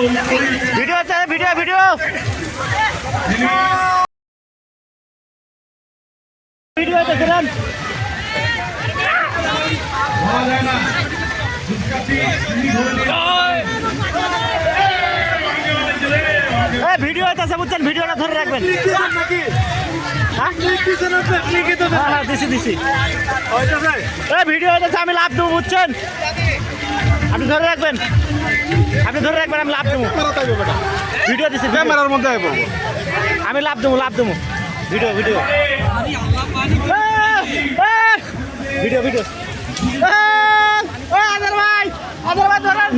Video আছে, video video video আছে চলেন। ভিডিও আছে বুঝছেন, ভিডিওটা ধরে রাখবেন। হ্যাঁ দিছি দিছি, ভিডিও আছে, আমি লাভ দেবো বুঝছেন, আপনি ধরে রাখবেন, আপনি ধরে রাখবেন, আমি লাভ দেবো। ভিডিও দিছি, ক্যামেরার মধ্যে আমি লাভ দেবো, লাভ দেবো। ভিডিও ভিডিও ভিডিও ভিডিও আদার ভাই, আদার ভাই ধরেন।